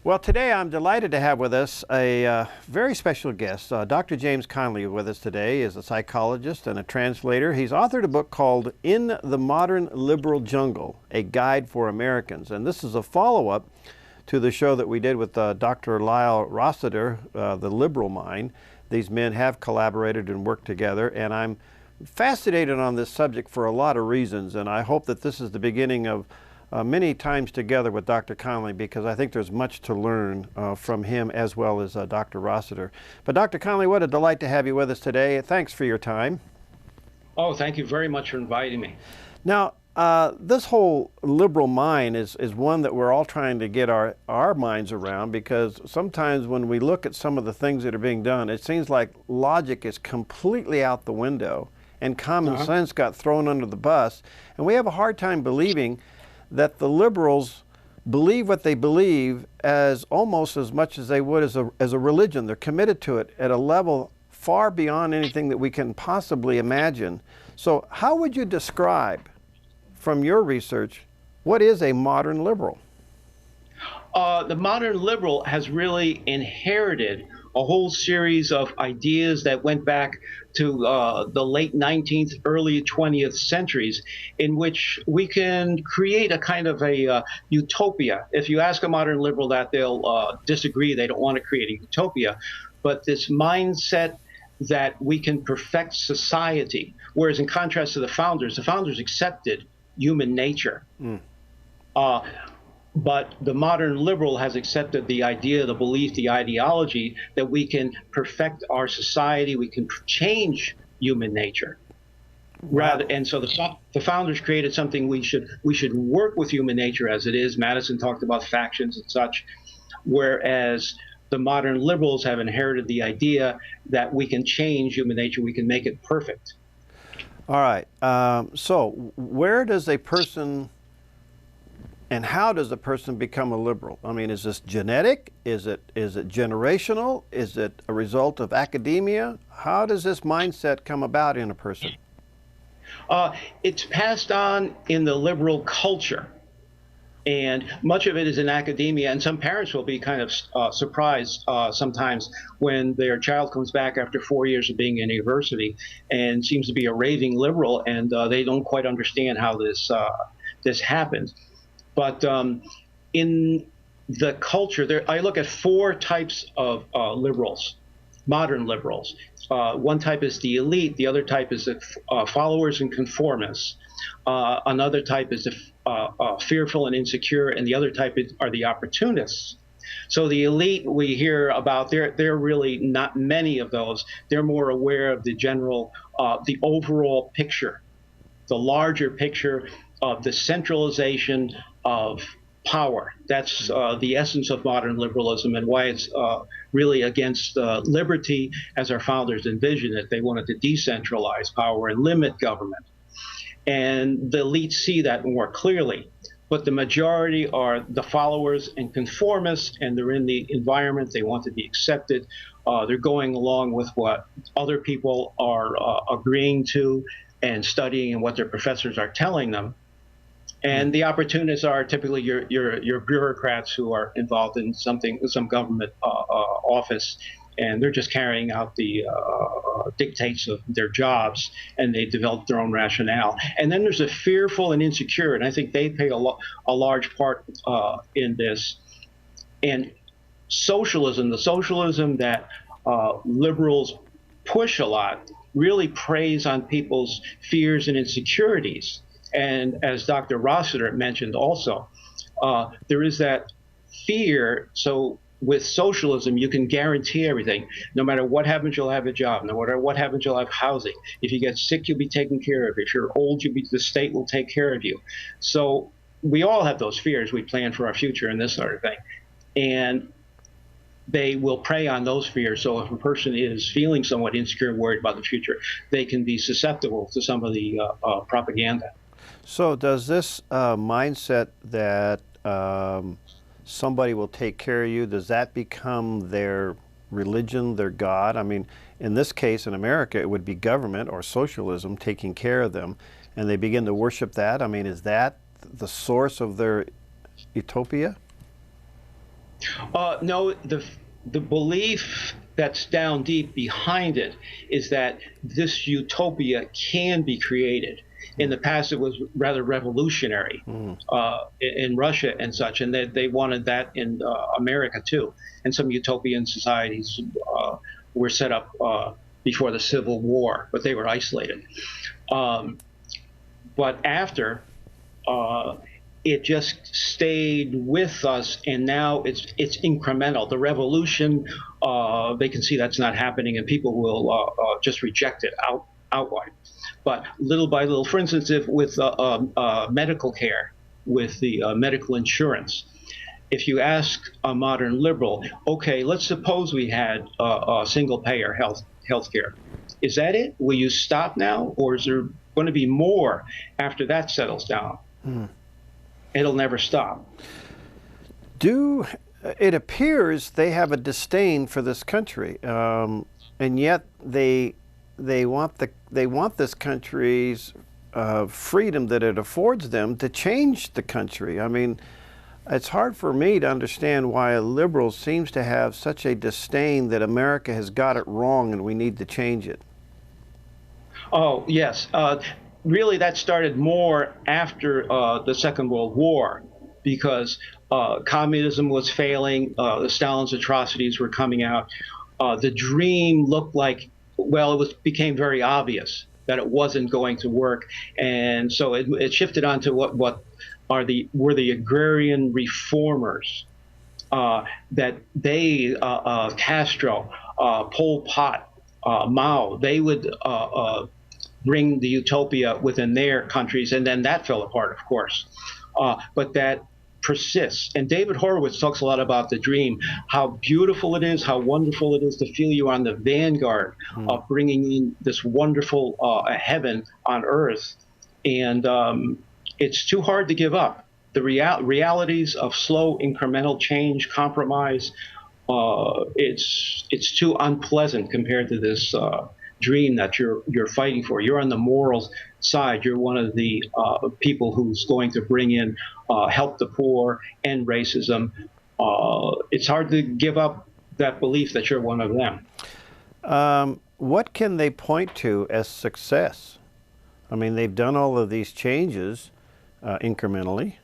Well, today I'm delighted to have with us a very special guest. Dr. James Connelly with us today is a psychologist and a translator. He's authored a book called In the Modern Liberal Jungle, A Guide for Americans. And this is a follow-up to the show that we did with Dr. Lyle Rossiter, The Liberal Mind. These men have collaborated and worked together, and I'm fascinated on this subject for a lot of reasons, and I hope that this is the beginning of many times together with Dr. Connelly, because I think there's much to learn from him as well as Dr. Rossiter. But Dr. Connelly, what a delight to have you with us today. Thanks for your time. Oh, thank you very much for inviting me. Now, this whole liberal mind is one that we're all trying to get our minds around, because sometimes when we look at some of the things that are being done, it seems like logic is completely out the window and common sense got thrown under the bus. And we have a hard time believing that the liberals believe what they believe as almost as much as they would as a religion. They're committed to it at a level far beyond anything that we can possibly imagine. So how would you describe, from your research, what is a modern liberal? The modern liberal has really inherited a whole series of ideas that went back to the late 19th, early 20th centuries, in which we can create a kind of a utopia. If you ask a modern liberal that, they'll disagree. They don't want to create a utopia. But this mindset that we can perfect society, whereas in contrast to the founders accepted human nature. But the modern liberal has accepted the idea, the belief, the ideology that we can perfect our society, we can change human nature. And so the founders created something we should work with human nature as it is. Madison talked about factions and such, whereas the modern liberals have inherited the idea that we can change human nature, we can make it perfect. All right. So where does a person and how does a person become a liberal? I mean, is this genetic? Is it generational? Is it a result of academia? How does this mindset come about in a person? It's passed on in the liberal culture, and much of it is in academia. And some parents will be kind of surprised sometimes when their child comes back after 4 years of being in university and seems to be a raving liberal, and they don't quite understand how this happens. But in the culture, I look at four types of liberals, modern liberals. One type is the elite. The other type is the followers and conformists. Another type is the fearful and insecure. And the other type are the opportunists. So the elite we hear about, they're really not many of those. They're more aware of the general, the overall picture, the larger picture of the centralization of power. That's the essence of modern liberalism, and why it's really against liberty as our founders envisioned it. They wanted to decentralize power and limit government. And the elites see that more clearly. But the majority are the followers and conformists, and they're in the environment. They want to be accepted. They're going along with what other people are agreeing to and studying and what their professors are telling them. And the opportunists are typically your bureaucrats who are involved in some government office, and they're just carrying out the dictates of their jobs, and they develop their own rationale. And then there's a fearful and insecure, and I think they play a large part in this. And socialism, the socialism that liberals push a lot, really preys on people's fears and insecurities. And as Dr. Rossiter mentioned also, there is that fear. So with socialism, you can guarantee everything. No matter what happens, you'll have a job. No matter what happens, you'll have housing. If you get sick, you'll be taken care of. If you're old, the state will take care of you. So we all have those fears. We plan for our future and this sort of thing. And they will prey on those fears. So if a person is feeling somewhat insecure and worried about the future, they can be susceptible to some of the propaganda. So does this mindset that somebody will take care of you, does that become their religion, their God? I mean, in this case, in America, it would be government or socialism taking care of them, and they begin to worship that. I mean, is that the source of their utopia? No, the belief that's down deep behind it is that this utopia can be created. In the past, it was rather revolutionary in Russia and such, and they wanted that in America too. And some utopian societies were set up before the Civil War, but they were isolated. Um, but after, uh, it just stayed with us, and now it's incremental. The revolution, they can see that's not happening, and people will just reject it outright. But little by little, for instance, if with medical care, with the medical insurance, if you ask a modern liberal, okay, let's suppose we had single payer health care. Is that it? Will you stop now, or is there going to be more after that settles down? It'll never stop. Do it appears they have a disdain for this country, and yet they want this country's freedom that it affords them to change the country. I mean, it's hard for me to understand why a liberal seems to have such a disdain that America has got it wrong and we need to change it. Oh, yes. Really, that started more after the Second World War, because communism was failing, the Stalin's atrocities were coming out. The dream looked like, well, became very obvious that it wasn't going to work, and so it shifted on to what were the agrarian reformers, that they Castro, Pol Pot, Mao, they would bring the utopia within their countries, and then that fell apart, of course. But that persists. And David Horowitz talks a lot about the dream, how beautiful it is, how wonderful it is to feel you on the vanguard of bringing in this wonderful heaven on earth. And it's too hard to give up. The realities of slow incremental change, compromise, it's too unpleasant compared to this dream that you're fighting for. You're on the moral side. You're one of the people who's going to bring in help the poor, end racism. It's hard to give up that belief that you're one of them. What can they point to as success? I mean, they've done all of these changes incrementally,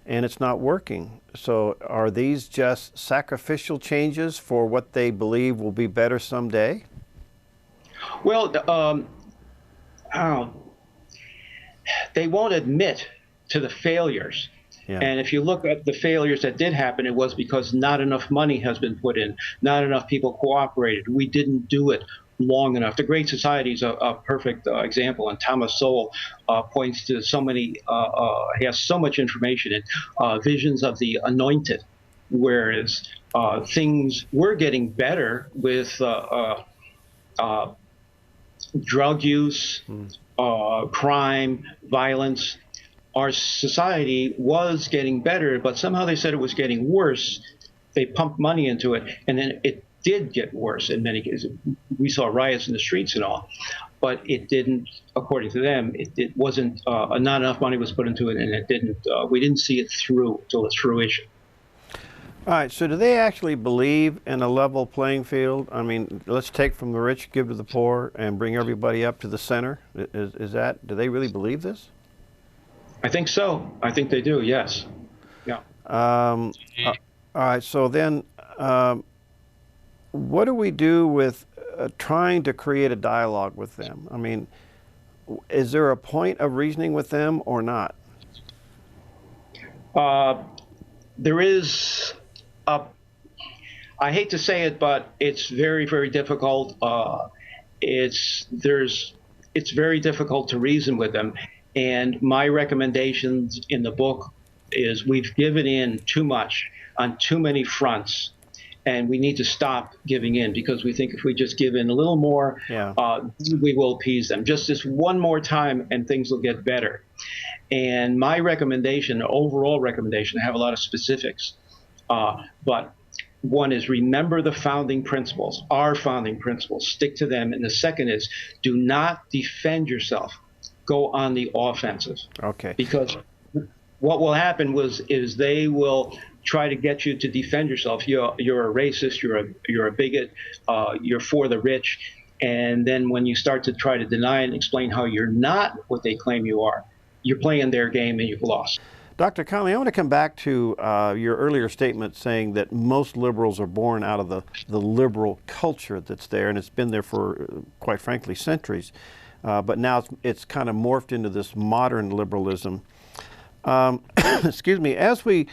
and it's not working. So are these just sacrificial changes for what they believe will be better someday? Well, they won't admit to the failures. Yeah. And if you look at the failures that did happen, it was because not enough money has been put in, not enough people cooperated. We didn't do it long enough. The Great Society is a perfect example, and Thomas Sowell points to so many, he has so much information in visions of the anointed, whereas things were getting better with drug use, crime, violence. Our society was getting better, but somehow they said it was getting worse. They pumped money into it, and then it did get worse in many cases. We saw riots in the streets and all, but it didn't, according to them, it wasn't, not enough money was put into it, and it didn't, we didn't see it through till its fruition. All right, so do they actually believe in a level playing field? I mean, let's take from the rich, give to the poor, and bring everybody up to the center. Is that, do they really believe this? I think so. I think they do, yes. Yeah. All right, so then what do we do with trying to create a dialogue with them? I mean, is there a point of reasoning with them or not? There is I hate to say it, but it's very, very difficult. It's very difficult to reason with them. And my recommendations in the book is we've given in too much on too many fronts, and we need to stop giving in, because we think if we just give in a little more, we will appease them. Just this one more time and things will get better. And my recommendation, overall recommendation, I have a lot of specifics, but one is remember the founding principles, our founding principles, stick to them. And the second is do not defend yourself. Go on the offensive. Okay. Because what will happen is they will try to get you to defend yourself. You're a racist. You're a bigot. You're for the rich. And then when you start to try to deny and explain how you're not what they claim you are, you're playing their game and you've lost. Dr. Connelly, I want to come back to your earlier statement saying that most liberals are born out of the liberal culture that's there, and it's been there for, quite frankly, centuries. But now it's kind of morphed into this modern liberalism. Excuse me, as we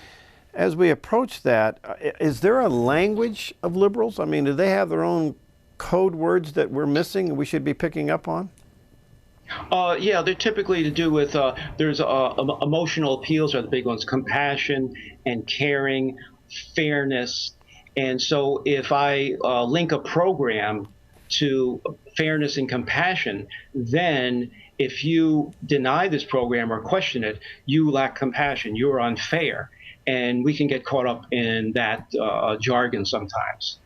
approach that, is there a language of liberals? I mean, do they have their own code words that we're missing and we should be picking up on? Yeah, they're typically to do with there's emotional appeals are the big ones: compassion and caring, fairness. And so if I link a program to fairness and compassion, then if you deny this program or question it, you lack compassion. You're unfair, and we can get caught up in that jargon sometimes.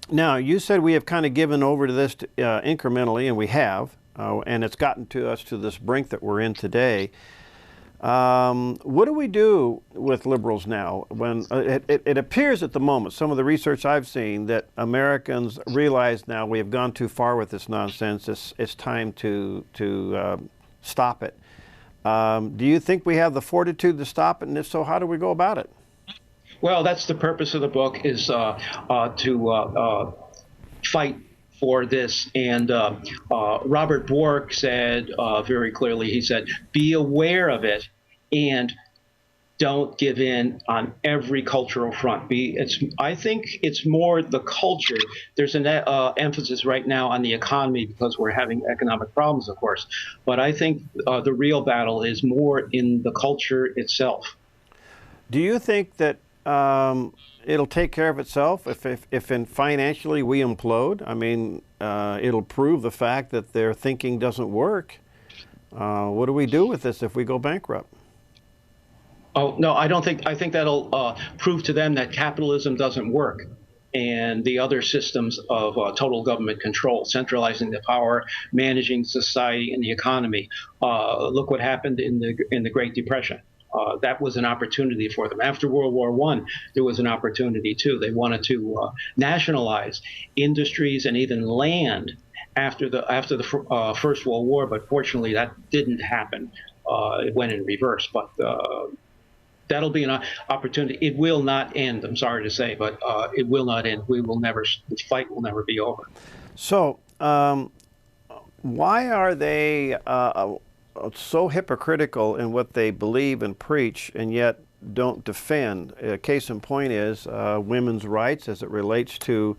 Now, you said we have kind of given over to this incrementally, and we have, and it's gotten to us to this brink that we're in today. What do we do with liberals now? When it appears at the moment, some of the research I've seen, that Americans realize now we have gone too far with this nonsense. It's time to stop it. Do you think we have the fortitude to stop it? And if so, how do we go about it? Well, that's the purpose of the book, is to fight for this. And Robert Bork said very clearly, he said, be aware of it and don't give in on every cultural front. I think it's more the culture. There's an emphasis right now on the economy because we're having economic problems, of course. But I think the real battle is more in the culture itself. Do you think that it'll take care of itself if financially we implode? I mean, it'll prove the fact that their thinking doesn't work. What do we do with this if we go bankrupt? Oh, no, I think that'll prove to them that capitalism doesn't work, and the other systems of total government control, centralizing the power, managing society and the economy. Look what happened in the Great Depression. That was an opportunity for them. After World War I, there was an opportunity too. They wanted to nationalize industries and even land after the First World War, but fortunately that didn't happen. It went in reverse. But that'll be an opportunity. It will not end. I'm sorry to say, but it will not end. This fight will never be over. So, why are they so hypocritical in what they believe and preach, and yet don't defend? Case in point is women's rights as it relates to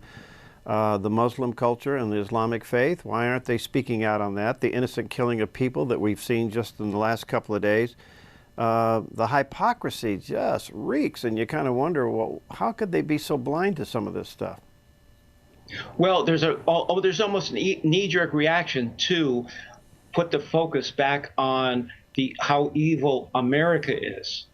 the Muslim culture and the Islamic faith. Why aren't they speaking out on that? The innocent killing of people that we've seen just in the last couple of days. The hypocrisy just reeks, and you kind of wonder, well, how could they be so blind to some of this stuff? Well, there's almost a knee-jerk reaction to put the focus back on how evil America is,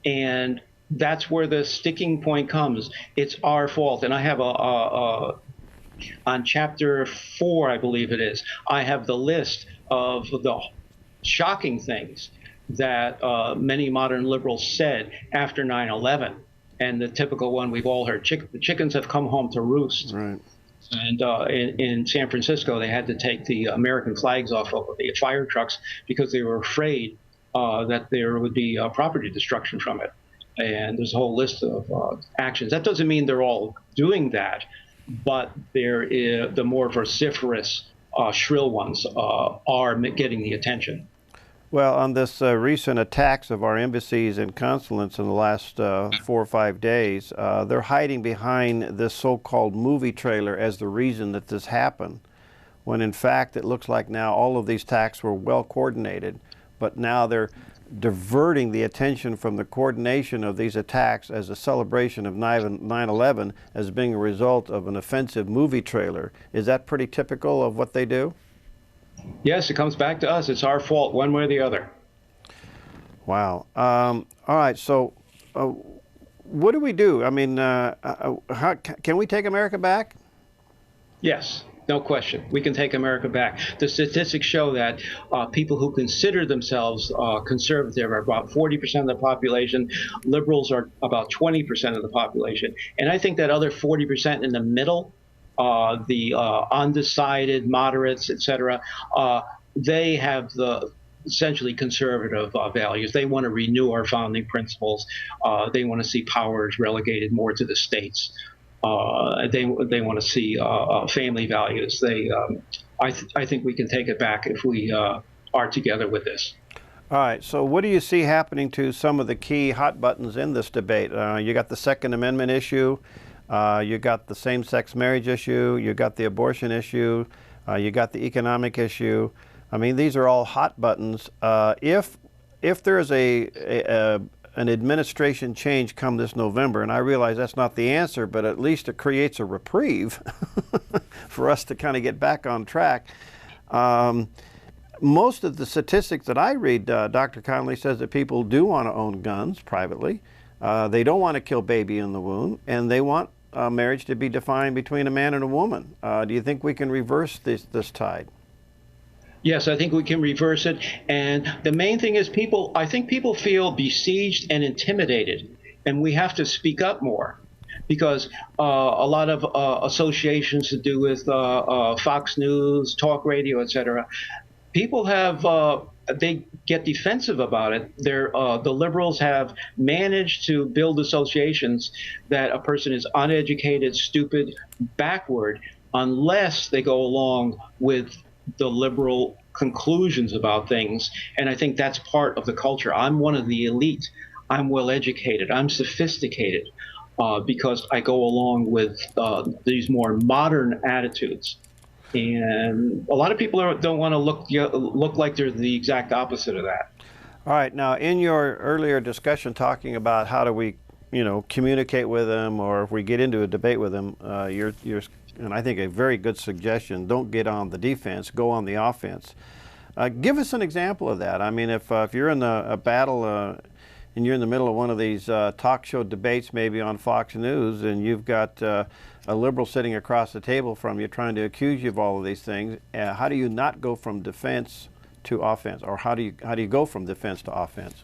and that's where the sticking point comes. It's our fault, and I have on chapter 4, I believe it is, I have the list of the shocking things that many modern liberals said after 9/11, and the typical one we've all heard: the chickens have come home to roost. Right. And in San Francisco, they had to take the American flags off of the fire trucks because they were afraid that there would be property destruction from it. And there's a whole list of actions. That doesn't mean they're all doing that, but the more vociferous, shrill ones are getting the attention. Well, on this recent attacks of our embassies and consulates in the last 4 or 5 days, they're hiding behind this so-called movie trailer as the reason that this happened, when in fact it looks like now all of these attacks were well coordinated, but now they're diverting the attention from the coordination of these attacks as a celebration of 9/11 as being a result of an offensive movie trailer. Is that pretty typical of what they do? Yes, it comes back to us. It's our fault, one way or the other. Wow. All right. So, what do we do? I mean, can we take America back? Yes. No question. We can take America back. The statistics show that people who consider themselves conservative are about 40% of the population. Liberals are about 20% of the population. And I think that other 40% in the middle, the undecided, moderates, etc., they have the essentially conservative values. They want to renew our founding principles. They want to see powers relegated more to the states. They want to see family values. I think we can take it back if we are together with this. All right, so what do you see happening to some of the key hot buttons in this debate? You got the Second Amendment issue, you got the same-sex marriage issue, you got the abortion issue, you got the economic issue. I mean, these are all hot buttons. If there is an administration change come this November, and I realize that's not the answer, but at least it creates a reprieve for us to kind of get back on track. Most of the statistics that I read, Dr. Connelly says that people do want to own guns privately. They don't want to kill baby in the womb, and they want marriage to be defined between a man and a woman. Do you think we can reverse this tide? Yes, I think we can reverse it. And the main thing is I think people feel besieged and intimidated, and we have to speak up more, because a lot of associations to do with Fox News, talk radio, etc., people have, they get defensive about it. The liberals have managed to build associations that a person is uneducated, stupid, backward, unless they go along with the liberal conclusions about things. And I think that's part of the culture. I'm one of the elite. I'm well educated. I'm sophisticated because I go along with these more modern attitudes. And a lot of people don't want to look like they're the exact opposite of that. All right. Now, in your earlier discussion talking about how do we, communicate with them, or if we get into a debate with them, you're and I think a very good suggestion, don't get on the defense, go on the offense. Give us an example of that. I mean, if you're in a battle and you're in the middle of one of these talk show debates, maybe on Fox News, and you've got a liberal sitting across the table from you trying to accuse you of all of these things, how do you not go from defense to offense? Or how do you go from defense to offense?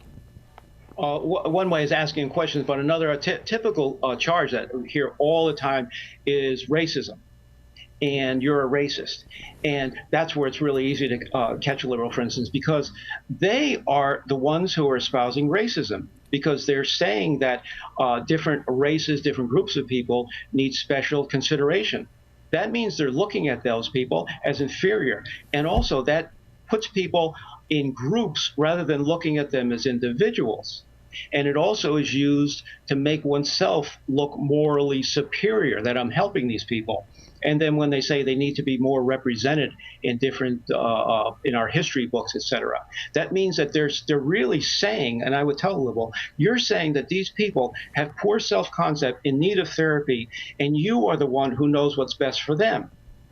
One way is asking questions, but another typical charge that we hear all the time is racism. And you're a racist. And that's where it's really easy to catch a liberal, for instance, because they are the ones who are espousing racism, because they're saying that different races, different groups of people need special consideration. That means they're looking at those people as inferior. And also that puts people in groups rather than looking at them as individuals. And it also is used to make oneself look morally superior, that I'm helping these people. And then when they say they need to be more represented in different, in our history books, etc., that means that they're really saying, and I would tell a liberal, you're saying that these people have poor self-concept, in need of therapy, and you are the one who knows what's best for them.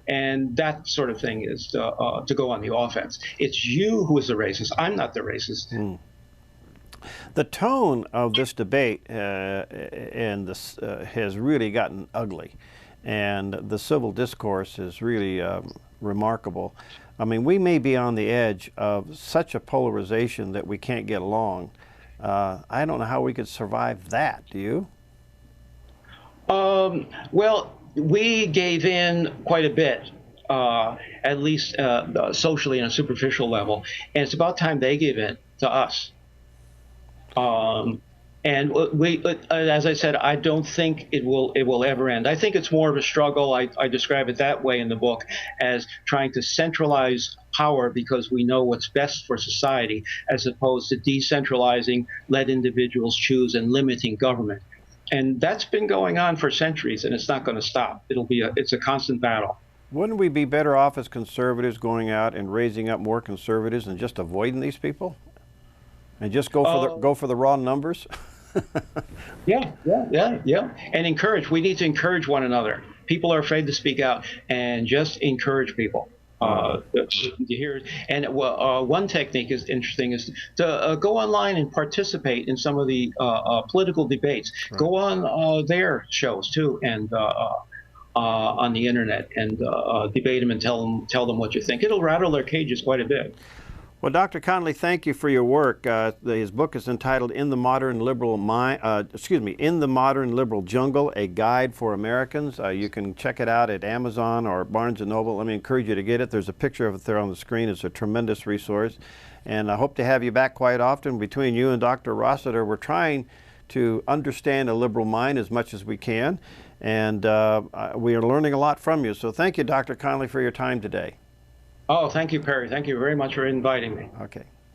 And that sort of thing is to go on the offense. It's you who is the racist. I'm not the racist. Mm. The tone of this debate and this has really gotten ugly, and the civil discourse is really remarkable. I mean, we may be on the edge of such a polarization that we can't get along. I don't know how we could survive that. Do you? Well, we gave in quite a bit, at least socially on a superficial level, and it's about time they give in to us. And we, as I said, I don't think it will ever end. I think it's more of a struggle. I describe it that way in the book, as trying to centralize power because we know what's best for society, as opposed to decentralizing, let individuals choose, and limiting government. And that's been going on for centuries, and it's not going to stop. It's a constant battle. Wouldn't we be better off as conservatives going out and raising up more conservatives and just avoiding these people? And just go for the raw numbers? Yeah. And encourage. We need to encourage one another. People are afraid to speak out, and just encourage people. And one technique is interesting, is to go online and participate in some of the political debates. Right. Go on their shows too, and on the internet and debate them and tell them what you think. It'll rattle their cages quite a bit. Well, Dr. Connelly, thank you for your work. His book is entitled "In the Modern Liberal In the Modern Liberal Jungle: A Guide for Americans." You can check it out at Amazon or Barnes & Noble. Let me encourage you to get it. There's a picture of it there on the screen. It's a tremendous resource, and I hope to have you back quite often. Between you and Dr. Rossiter, we're trying to understand a liberal mind as much as we can, and we are learning a lot from you. So thank you, Dr. Connelly, for your time today. Oh, thank you, Perry. Thank you very much for inviting me. Okay.